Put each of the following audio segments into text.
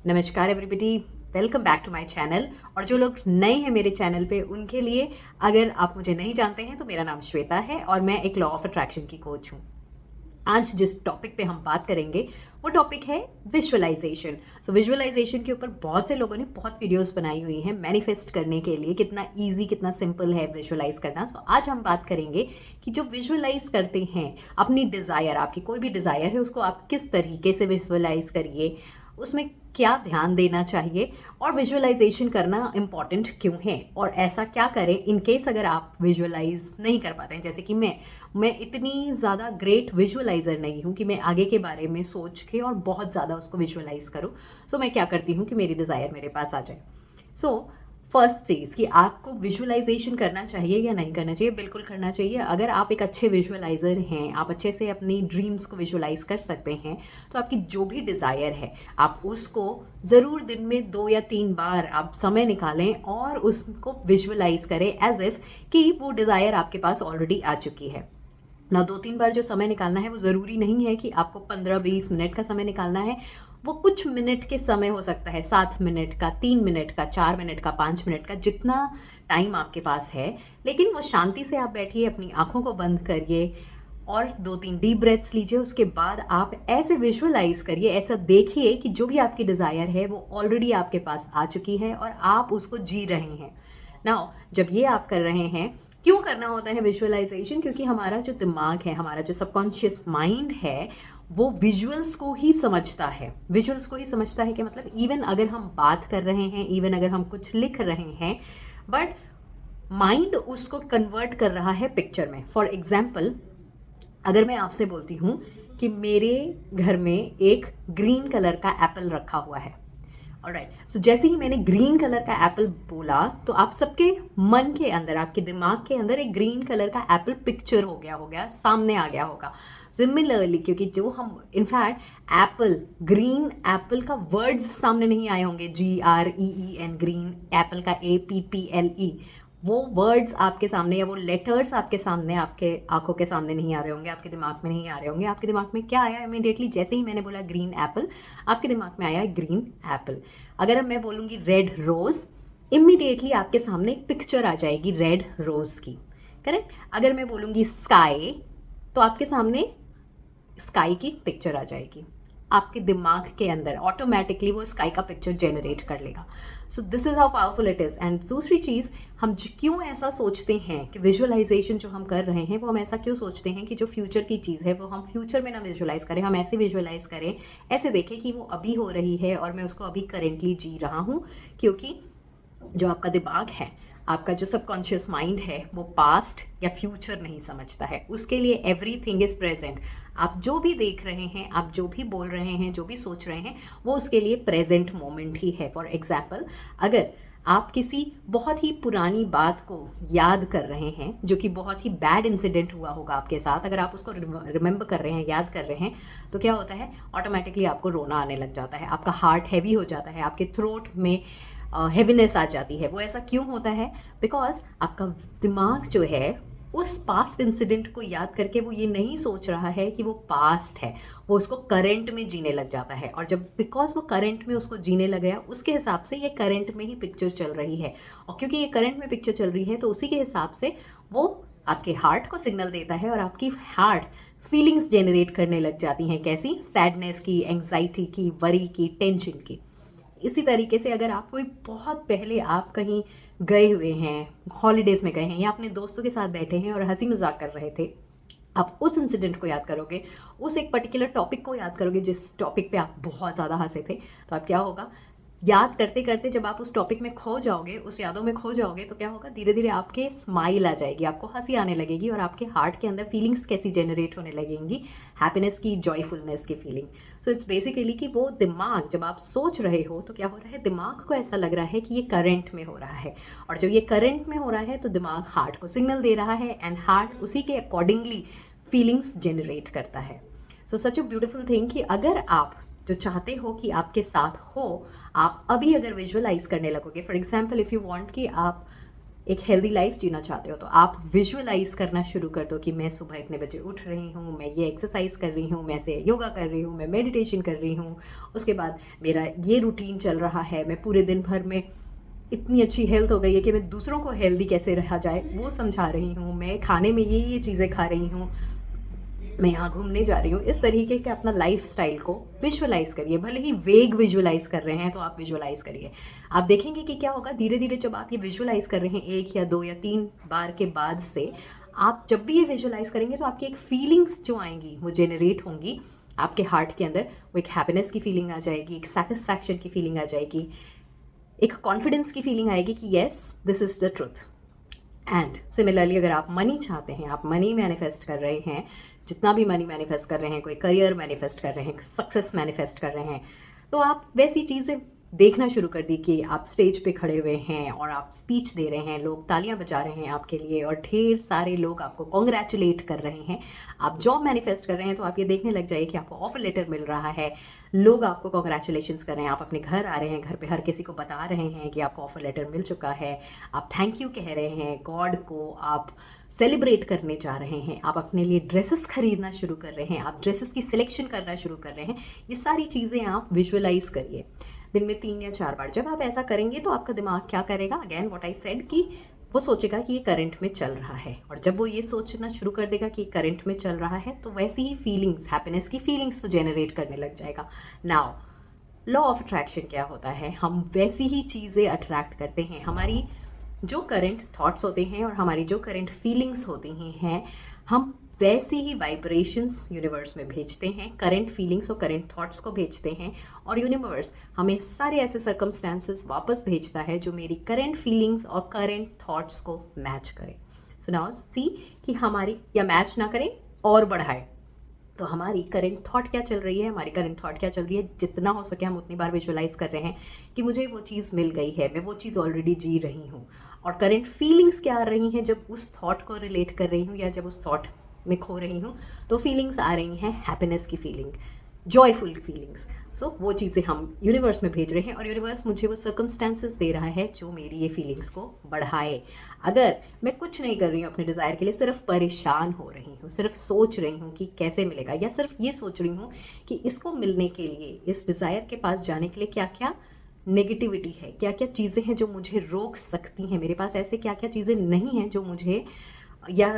नमस्कार everybody, welcome back to my channel. और जो लोग नए हैं मेरे चैनल पे उनके लिए, अगर आप मुझे नहीं जानते हैं तो मेरा नाम श्वेता है और मैं एक लॉ ऑफ अट्रैक्शन की कोच हूँ। आज जिस टॉपिक पे हम बात करेंगे वो टॉपिक है विजुअलाइजेशन। सो विजुअलाइजेशन के ऊपर बहुत से लोगों ने बहुत वीडियोस बनाई हुई हैं मैनिफेस्ट करने के लिए, कितना इजी कितना सिंपल है विजुअलाइज करना। सो आज हम बात करेंगे कि जो विजुअलाइज करते हैं अपनी डिज़ायर, आपकी कोई भी डिज़ायर है उसको आप किस तरीके से विजुअलाइज करिए, उसमें क्या ध्यान देना चाहिए और विजुअलाइजेशन करना इम्पॉर्टेंट क्यों है, और ऐसा क्या करें इन केस अगर आप विजुअलाइज नहीं कर पाते हैं। जैसे कि मैं इतनी ज़्यादा ग्रेट विजुअलाइज़र नहीं हूँ कि मैं आगे के बारे में सोच के और बहुत ज़्यादा उसको विजुअलाइज करूँ। सो मैं क्या करती हूँ कि मेरी डिज़ायर मेरे पास आ जाए। सो फर्स्ट चीज़ कि आपको विजुअलाइजेशन करना चाहिए या नहीं करना चाहिए, बिल्कुल करना चाहिए। अगर आप एक अच्छे विजुअलाइज़र हैं, आप अच्छे से अपनी ड्रीम्स को विजुअलाइज कर सकते हैं, तो आपकी जो भी डिज़ायर है आप उसको ज़रूर दिन में 2 या 3 बार आप समय निकालें और उसको विजुअलाइज करें एज इफ़ कि वो डिज़ायर आपके पास ऑलरेडी आ चुकी है ना। 2-3 बार जो समय निकालना है वो ज़रूरी नहीं है कि आपको 15-20 मिनट का समय निकालना है। वो कुछ मिनट के समय हो सकता है, 7 मिनट का, 3 मिनट का, 4 मिनट का, 5 मिनट का, जितना टाइम आपके पास है। लेकिन वो शांति से आप बैठिए, अपनी आँखों को बंद करिए और 2-3 डीप ब्रेथ्स लीजिए। उसके बाद आप ऐसे विजुअलाइज करिए, ऐसा देखिए कि जो भी आपकी डिज़ायर है वो ऑलरेडी आपके पास आ चुकी है और आप उसको जी रहे हैं। नाउ जब ये आप कर रहे हैं, क्यों करना होता है विजुअलाइजेशन? क्योंकि हमारा जो दिमाग है, हमारा जो सबकॉन्शियस माइंड है, वो विजुअल्स को ही समझता है। विजुअल्स को ही समझता है कि मतलब इवन अगर हम बात कर रहे हैं, इवन अगर हम कुछ लिख रहे हैं, बट माइंड उसको कन्वर्ट कर रहा है पिक्चर में। फॉर एग्जाम्पल, अगर मैं आपसे बोलती हूँ कि मेरे घर में एक ग्रीन कलर का एप्पल रखा हुआ है, ऑलराइट, सो जैसे ही मैंने ग्रीन कलर का एप्पल बोला तो आप सबके मन के अंदर, आपके दिमाग के अंदर एक ग्रीन कलर का एप्पल पिक्चर हो गया, सामने आ गया होगा। सिमिलरली, क्योंकि जो हम इनफैक्ट एप्पल, ग्रीन एप्पल का वर्ड्स सामने नहीं आए होंगे, GREEN, ग्रीन एप्पल का APPLE, वो वर्ड्स आपके सामने या वो लेटर्स आपके सामने, आपके आंखों के सामने नहीं आ रहे होंगे, आपके दिमाग में नहीं आ रहे होंगे। आपके दिमाग में क्या आया इमीडिएटली? जैसे ही मैंने बोला ग्रीन एप्पल, आपके दिमाग में आया ग्रीन एप्पल। अगर मैं बोलूँगी रेड रोज़, इमीडिएटली आपके सामने एक पिक्चर आ जाएगी रेड रोज़ की, करेक्ट। अगर मैं बोलूँगी स्काई, तो आपके सामने स्काई की पिक्चर आ जाएगी। आपके दिमाग के अंदर ऑटोमेटिकली वो स्काई का पिक्चर जनरेट कर लेगा। So this is how powerful it is. And दूसरी चीज़, हम क्यों ऐसा सोचते हैं कि विजुअलाइजेशन जो हम कर रहे हैं वो हम ऐसा क्यों सोचते हैं कि जो फ्यूचर की चीज़ है वो हम फ्यूचर में ना विजुअलाइज करें, हम ऐसे विजुअलाइज करें, ऐसे देखें कि वो अभी हो रही है और मैं उसको अभी करेंटली जी रहा हूँ। क्योंकि जो आपका दिमाग है, आपका जो सबकॉन्शियस माइंड है, वो पास्ट या फ्यूचर नहीं समझता है। उसके लिए एवरीथिंग इज़ प्रेजेंट। आप जो भी देख रहे हैं, आप जो भी बोल रहे हैं, जो भी सोच रहे हैं, वो उसके लिए प्रेजेंट मोमेंट ही है। फॉर एग्जाम्पल, अगर आप किसी बहुत ही पुरानी बात को याद कर रहे हैं, जो कि बहुत ही बैड इंसिडेंट हुआ होगा आपके साथ, अगर आप उसको रिमेंबर कर रहे हैं, याद कर रहे हैं, तो क्या होता है? ऑटोमेटिकली आपको रोना आने लग जाता है, आपका हार्ट हैवी हो जाता है, आपके थ्रोट में हेवीनेस आ जाती है। वो ऐसा क्यों होता है? बिकॉज आपका दिमाग जो है उस पास्ट इंसिडेंट को याद करके वो ये नहीं सोच रहा है कि वो पास्ट है, वो उसको करंट में जीने लग जाता है। और जब बिकॉज वो करंट में उसको जीने लग गया, उसके हिसाब से ये करंट में ही पिक्चर चल रही है, और क्योंकि ये करंट में पिक्चर चल रही है तो उसी के हिसाब से वो आपके हार्ट को सिग्नल देता है और आपकी हार्ट फीलिंग्स जनरेट करने लग जाती हैं। कैसी? सैडनेस की, एंग्जाइटी की, वरी की, टेंशन की। इसी तरीके से अगर आप कोई बहुत पहले आप कहीं गए हुए हैं, हॉलीडेज़ में गए हैं या अपने दोस्तों के साथ बैठे हैं और हंसी मजाक कर रहे थे, आप उस इंसिडेंट को याद करोगे, उस एक पर्टिकुलर टॉपिक को याद करोगे जिस टॉपिक पे आप बहुत ज़्यादा हंसे थे, तो अब क्या होगा? याद करते करते जब आप उस टॉपिक में खो जाओगे, उस यादों में खो जाओगे, तो क्या होगा? धीरे धीरे आपके स्माइल आ जाएगी, आपको हंसी आने लगेगी और आपके हार्ट के अंदर फीलिंग्स कैसी जनरेट होने लगेंगी? हैप्पीनेस की, जॉयफुलनेस की फीलिंग। सो इट्स बेसिकली कि वो दिमाग, जब आप सोच रहे हो तो क्या हो रहा है? दिमाग को ऐसा लग रहा है कि ये करंट में हो रहा है, और जब ये करंट में हो रहा है तो दिमाग हार्ट को सिग्नल दे रहा है एंड हार्ट उसी के अकॉर्डिंगली फीलिंग्स जनरेट करता है। सो सच अ ब्यूटिफुल थिंग कि अगर आप जो चाहते हो कि आपके साथ हो, आप अभी अगर विजुअलाइज करने लगोगे, for example if you want कि आप एक हेल्दी लाइफ जीना चाहते हो तो आप विजुअलाइज करना शुरू कर दो कि मैं सुबह इतने बजे उठ रही हूँ, मैं ये एक्सरसाइज कर रही हूँ, मैं ऐसे योगा कर रही हूँ, मैं मेडिटेशन कर रही हूँ, उसके बाद मेरा ये रूटीन चल रहा है, मैं पूरे दिन भर में इतनी अच्छी हेल्थ हो गई है कि मैं दूसरों को हेल्दी कैसे रहा जाए वो समझा रही हूँ, मैं खाने में ये चीज़ें खा रही हूँ, मैं यहाँ घूमने जा रही हूँ। इस तरीके के अपना लाइफ स्टाइल को विजुअलाइज करिए। भले ही वेग विजुअलाइज कर रहे हैं तो आप विजुअलाइज करिए। आप देखेंगे कि क्या होगा, धीरे धीरे जब आप ये विजुअलाइज कर रहे हैं 1 या 2 या 3 बार के बाद से, आप जब भी ये विजुअलाइज करेंगे तो आपकी एक फीलिंग्स जो आएंगी वो जेनरेट होंगी आपके हार्ट के अंदर। वो एक हैप्पीनेस की फीलिंग आ जाएगी, एक सेटिस्फैक्शन की फीलिंग आ जाएगी, एक कॉन्फिडेंस की फीलिंग आएगी कि yes this is the truth. And similarly अगर आप मनी चाहते हैं, आप मनी मैनिफेस्ट कर रहे हैं, जितना भी मनी मैनिफेस्ट कर रहे हैं, कोई करियर मैनिफेस्ट कर रहे हैं, सक्सेस मैनिफेस्ट कर रहे हैं, तो आप वैसी चीज़ें देखना शुरू कर दी कि आप स्टेज पे खड़े हुए हैं और आप स्पीच दे रहे हैं, लोग तालियां बजा रहे हैं आपके लिए और ढेर सारे लोग आपको कॉन्ग्रेचुलेट कर रहे हैं। आप जॉब मैनिफेस्ट कर रहे हैं तो आप ये देखने लग जाइए कि आपको ऑफर लेटर मिल रहा है, लोग आपको कॉन्ग्रेचुलेशंस कर रहे हैं, आप अपने घर आ रहे हैं, घर पे हर किसी को बता रहे हैं कि आपको ऑफर लेटर मिल चुका है, आप थैंक यू कह रहे हैं गॉड को, आप सेलिब्रेट करने जा रहे हैं, आप अपने लिए ड्रेसेस खरीदना शुरू कर रहे हैं, आप ड्रेसेस की सिलेक्शन करना शुरू कर रहे हैं। ये सारी चीज़ें आप विजुअलाइज करिए दिन में 3 या 4 बार। जब आप ऐसा करेंगे तो आपका दिमाग क्या करेगा, अगेन व्हाट आई सेड, कि वो सोचेगा कि ये करंट में चल रहा है, और जब वो ये सोचना शुरू कर देगा कि करंट में चल रहा है तो वैसी ही फीलिंग्स, हैप्पीनेस की फीलिंग्स तो जनरेट करने लग जाएगा। नाउ लॉ ऑफ अट्रैक्शन क्या होता है, हम वैसी ही चीज़ें अट्रैक्ट करते हैं। हमारी जो करंट थॉट्स होते हैं और हमारी जो करंट फीलिंग्स होती हैं, हम वैसी ही वाइब्रेशंस यूनिवर्स में भेजते हैं, करंट फीलिंग्स और करंट थॉट्स को भेजते हैं, और यूनिवर्स हमें सारे ऐसे सर्कमस्टांसेस वापस भेजता है जो मेरी करंट फीलिंग्स और करंट थॉट्स को मैच करे। सो नाउ सी कि हमारी, या मैच ना करे और बढ़ाए, तो हमारी करंट थॉट क्या चल रही है, हमारी करंट थॉट क्या चल रही है, जितना हो सके हम उतनी बार विजुअलाइज कर रहे हैं कि मुझे वो चीज़ मिल गई है, मैं वो चीज़ ऑलरेडी जी रही हूँ। और करंट फीलिंग्स क्या आ रही हैं जब उस थॉट को रिलेट कर रही हूँ या जब उस थॉट में खो रही हूँ, तो फीलिंग्स आ रही हैं हैप्पीनेस की फीलिंग, जॉयफुल फीलिंग्स। सो वो चीज़ें हम यूनिवर्स में भेज रहे हैं और यूनिवर्स मुझे वो सर्कमस्टेंसेस दे रहा है जो मेरी ये फीलिंग्स को बढ़ाए। अगर मैं कुछ नहीं कर रही हूँ अपने डिज़ायर के लिए, सिर्फ परेशान हो रही हूँ, सिर्फ सोच रही हूँ कि कैसे मिलेगा, या सिर्फ ये सोच रही हूँ कि इसको मिलने के लिए, इस डिज़ायर के पास जाने के लिए क्या क्या नेगेटिविटी है, क्या क्या चीज़ें हैं जो मुझे रोक सकती हैं, मेरे पास ऐसे क्या क्या चीज़ें नहीं हैं जो मुझे, या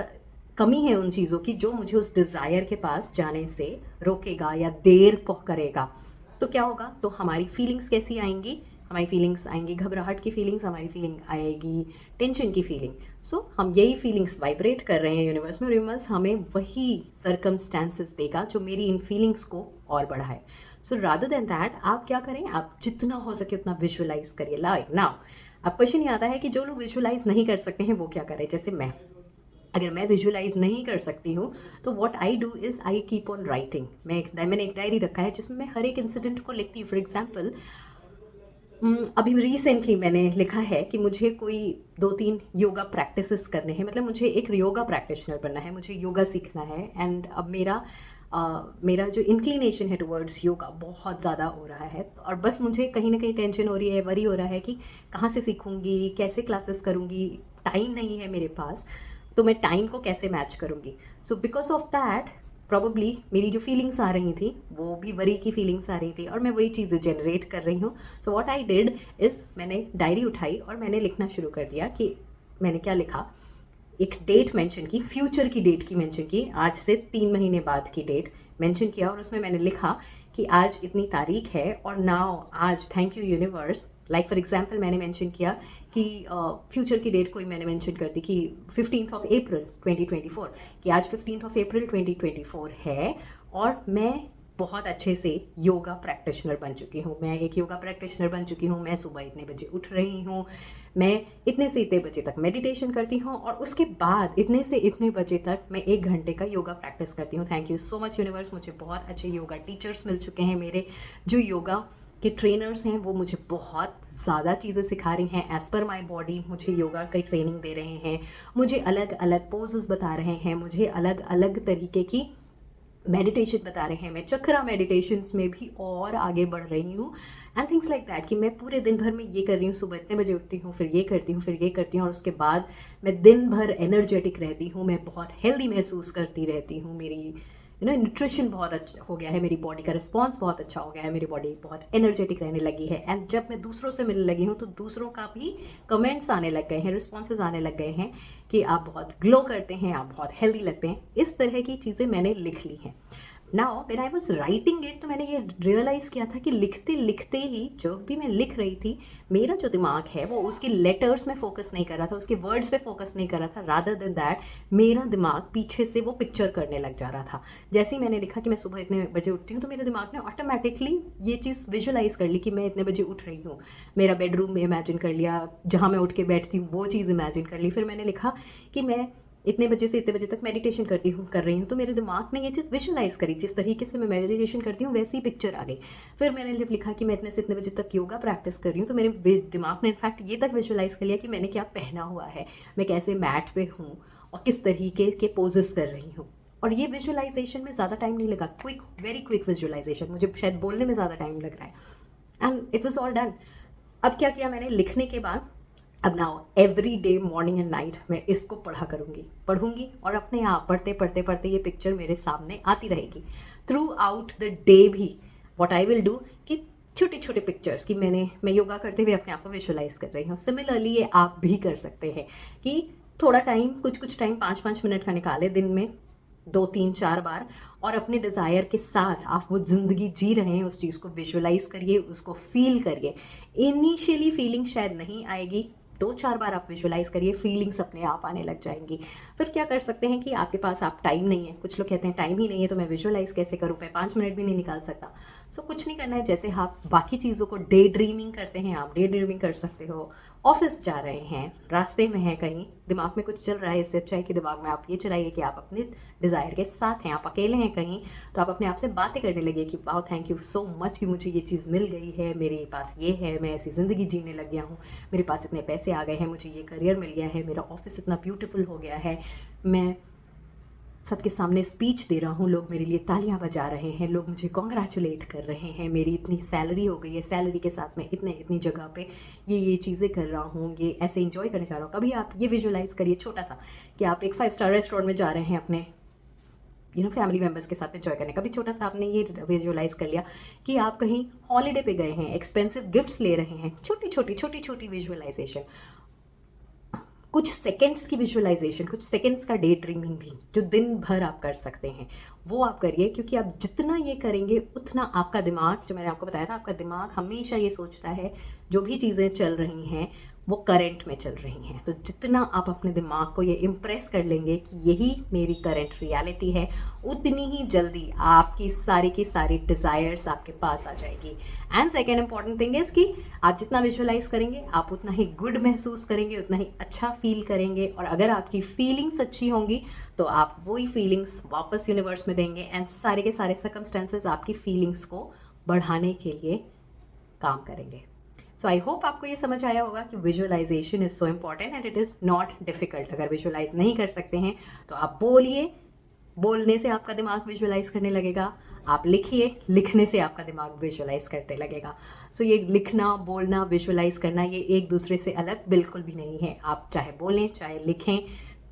कमी है उन चीज़ों की जो मुझे उस डिज़ायर के पास जाने से रोकेगा या देर करेगा, तो क्या होगा, तो हमारी फीलिंग्स कैसी आएंगी, हमारी फीलिंग्स आएंगी घबराहट की फीलिंग्स, हमारी फीलिंग आएगी टेंशन की फीलिंग। सो हम यही फीलिंग्स वाइब्रेट कर रहे हैं यूनिवर्स में, यूनिवर्स हमें वही सर्कमस्टेंसेस देगा जो मेरी इन फीलिंग्स को और बढ़ाए। सो रादर देन दैट आप क्या करें, आप जितना हो सके उतना विजुअलाइज करिए। लाइक नाउ अब क्वेश्चन ये आता है कि जो लोग विजुअलाइज नहीं कर सकते हैं वो क्या करें। जैसे मैं, अगर मैं विजुअलाइज नहीं कर सकती हूँ तो what I do is I keep on writing. मैंने एक डायरी रखा है जिसमें मैं हर एक इंसिडेंट को लिखती हूँ। फॉर एग्जाम्पल अभी रिसेंटली मैंने लिखा है कि मुझे कोई 2-3 योगा प्रैक्टिसेस करने हैं, मतलब मुझे एक योगा प्रैक्टिशनर बनना है, मुझे योगा सीखना है। एंड अब मेरा जो इंक्लिनेशन है टुवर्ड्स योगा बहुत ज़्यादा हो रहा है, और बस मुझे कहीं ना कहीं टेंशन हो रही है, वरी हो रहा है कि कहाँ से सीखूंगी, कैसे क्लासेस करूँगी, टाइम नहीं है मेरे पास, तो मैं टाइम को कैसे मैच करूँगी। So because of that probably मेरी जो फीलिंग्स आ रही थी वो भी वरी की फीलिंग्स आ रही थी और मैं वही चीज़ें जनरेट कर रही हूँ। So what I did is मैंने डायरी उठाई और मैंने लिखना शुरू कर दिया। कि मैंने क्या लिखा, एक डेट मेंशन की, फ्यूचर की डेट की मेंशन की, आज से 3 महीने बाद की डेट मेंशन किया, और उसमें मैंने लिखा कि आज इतनी तारीख है और नाउ आज thank you universe. Like for example मैंने मेंशन किया कि फ्यूचर की डेट कोई मैंने मेंशन कर दी कि 15th of April 2024, कि आज 15th of April 2024 है और मैं बहुत अच्छे से योगा प्रैक्टिशनर बन चुकी हूँ। मैं एक योगा प्रैक्टिशनर बन चुकी हूँ। मैं सुबह इतने बजे उठ रही हूँ, मैं इतने से इतने बजे तक मेडिटेशन करती हूँ और उसके बाद इतने से इतने बजे तक मैं 1 घंटे का योगा प्रैक्टिस करती हूँ। Thank you so much universe, मुझे बहुत अच्छे योगा टीचर्स मिल चुके हैं। मेरे जो योगा के ट्रेनर्स हैं वो मुझे बहुत ज़्यादा चीज़ें सिखा रही हैं, एज़ पर माई बॉडी मुझे योगा की ट्रेनिंग दे रहे हैं, मुझे अलग अलग पोजेस बता रहे हैं, मुझे अलग अलग तरीके की मेडिटेशन बता रहे हैं, मैं चक्रा मेडिटेशंस में भी और आगे बढ़ रही हूँ एंड थिंग्स लाइक दैट, कि मैं पूरे दिन भर में ये कर रही हूँ, सुबह इतने बजे उठती हूँ, फिर ये करती हूँ, फिर ये करती हूँ, और उसके बाद मैं दिन भर एनर्जेटिक रहती हूँ, मैं बहुत हेल्दी महसूस करती रहती हूँ, मेरी न्यूट्रिशन बहुत अच्छा हो गया है, मेरी बॉडी का रिस्पॉन्स बहुत अच्छा हो गया है, मेरी बॉडी बहुत एनर्जेटिक रहने लगी है। एंड जब मैं दूसरों से मिलने लगी हूँ तो दूसरों का भी कमेंट्स आने लग गए हैं, रिस्पॉन्सेज आने लग गए हैं कि आप बहुत ग्लो करते हैं, आप बहुत हेल्दी लगते हैं। इस तरह की चीज़ें मैंने लिख ली हैं। Now when I was writing it, तो मैंने ये रियलाइज़ किया था कि लिखते लिखते ही, जब भी मैं लिख रही थी, मेरा जो दिमाग है वो उसके लेटर्स में फोकस नहीं कर रहा था, उसके वर्ड्स पे फोकस नहीं कर रहा था, रादर देन दैट मेरा दिमाग पीछे से वो पिक्चर करने लग जा रहा था। जैसे ही मैंने लिखा कि मैं सुबह इतने बजे उठती हूँ, तो मेरे दिमाग ने ऑटोमेटिकली ये चीज़ विजुलाइज कर ली कि मैं इतने बजे उठ रही हूँ, मेरा बेडरूम में इमेजिन कर लिया, जहाँ मैं उठ के बैठती हूँ वो चीज़ इमेजिन कर ली। फिर मैंने लिखा कि मैं इतने बजे से इतने बजे तक मेडिटेशन कर रही हूँ, तो मेरे दिमाग ने ये चीज़ विजुलाइज करी, जिस तरीके से मैं मेडिटेशन करती हूँ वैसी पिक्चर आ गई। फिर मैंने जब लिखा कि मैं इतने से इतने बजे तक योगा प्रैक्टिस कर रही हूँ, तो मेरे दिमाग ने इनफैक्ट ये तक विजुलाइज कर लिया कि मैंने क्या पहना हुआ है, मैं कैसे मैट पे हूँ और किस तरीके के पोजेस कर रही हूँ। और ये विजुलाइजेशन में ज़्यादा टाइम नहीं लगा, क्विक, वेरी क्विक विजुलाइजेशन, मुझे शायद बोलने में ज़्यादा टाइम लग रहा है and it was all done. अब क्या किया मैंने लिखने के बाद, अब now every day morning and night मैं इसको पढ़ूंगी और अपने आप पढ़ते पढ़ते पढ़ते ये पिक्चर मेरे सामने आती रहेगी थ्रू आउट द डे भी। व्हाट आई विल डू कि छोटे छोटे पिक्चर्स कि मैं योगा करते हुए अपने आप को विजुलाइज कर रही हूँ। सिमिलरली ये आप भी कर सकते हैं कि थोड़ा टाइम, कुछ टाइम 5-5 मिनट का निकाले दिन में 2-3-4 बार, और अपने डिज़ायर के साथ आप वो ज़िंदगी जी रहे हैं उस चीज़ को विजुलाइज करिए, उसको फील करिए। इनिशियली फीलिंग शायद नहीं आएगी, 2-4 बार आप विजुलाइज करिए, फीलिंग्स अपने आप आने लग जाएंगी। फिर क्या कर सकते हैं कि आपके पास आप टाइम नहीं है, कुछ लोग कहते हैं टाइम ही नहीं है तो मैं विजुलाइज कैसे करूँ, मैं 5 मिनट भी नहीं निकाल सकता। सो कुछ नहीं करना है, जैसे आप बाकी चीज़ों को डे ड्रीमिंग करते हैं, आप डे ड्रीमिंग कर सकते हो। ऑफिस जा रहे हैं, रास्ते में हैं, कहीं दिमाग में कुछ चल रहा है, इससे अच्छा है कि दिमाग में आप ये चलाइए कि आप अपने डिज़ायर के साथ हैं, आप अकेले हैं कहीं, तो आप अपने आप से बातें करने लगे कि wow thank you so much कि मुझे ये चीज़ मिल गई है, मेरे पास ये है, मैं ऐसी ज़िंदगी जीने लग गया हूँ, मेरे पास इतने पैसे आ गए हैं, मुझे ये करियर मिल गया है, मेरा ऑफिस इतना ब्यूटीफुल हो गया है, मैं सबके सामने स्पीच दे रहा हूँ, लोग मेरे लिए तालियां बजा रहे हैं, लोग मुझे कॉन्ग्रेचुलेट कर रहे हैं, मेरी इतनी सैलरी हो गई है, सैलरी के साथ मैं इतनी जगह पे ये चीज़ें कर रहा हूँ, ये ऐसे इंजॉय करने जा रहा हूँ। कभी आप ये विजुलाइज़ करिए छोटा सा कि आप एक 5 स्टार रेस्टोरेंट में जा रहे हैं अपने फैमिली मेम्बर्स के साथ एंजॉय करने। कभी छोटा सा आपने ये विजुलाइज कर लिया कि आप कहीं हॉलीडे पे गए हैं, एक्सपेंसिव गिफ्ट्स ले रहे हैं, छोटी छोटी विजुअलाइजेशन, कुछ सेकंड्स की विजुअलाइजेशन, कुछ सेकंड्स का डे ड्रीमिंग भी जो दिन भर आप कर सकते हैं वो आप करिए, क्योंकि आप जितना ये करेंगे उतना आपका दिमाग, जो मैंने आपको बताया था, आपका दिमाग हमेशा ये सोचता है जो भी चीज़ें चल रही हैं वो करंट में चल रही हैं। तो जितना आप अपने दिमाग को ये इम्प्रेस कर लेंगे कि यही मेरी करंट रियलिटी है, उतनी ही जल्दी आपकी सारी की सारी डिज़ायर्स आपके पास आ जाएगी। And second important thing is कि आप जितना विजुअलाइज करेंगे आप उतना ही गुड महसूस करेंगे, उतना ही अच्छा फील करेंगे, और अगर आपकी फीलिंग्स अच्छी होंगी तो आप वही फीलिंग्स वापस यूनिवर्स में देंगे एंड सारे के सारे सर्कमस्टेंसेस आपकी फीलिंग्स को बढ़ाने के लिए काम करेंगे। सो आई होप आपको ये समझ आया होगा कि visualisation is so important and it is not difficult. अगर विजुअलाइज नहीं कर सकते हैं तो आप बोलिए, बोलने से आपका दिमाग विजुअलाइज करने लगेगा, आप लिखिए, लिखने से आपका दिमाग विजुअलाइज करने लगेगा। सो ये लिखना, बोलना, विजुअलाइज करना, ये एक दूसरे से अलग बिल्कुल भी नहीं है। आप चाहे बोलें, चाहे लिखें,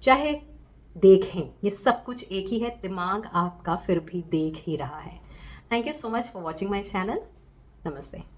चाहे देखें, ये सब कुछ एक ही है, दिमाग आपका फिर भी देख ही रहा है। Thank you so much for watching my channel. नमस्ते।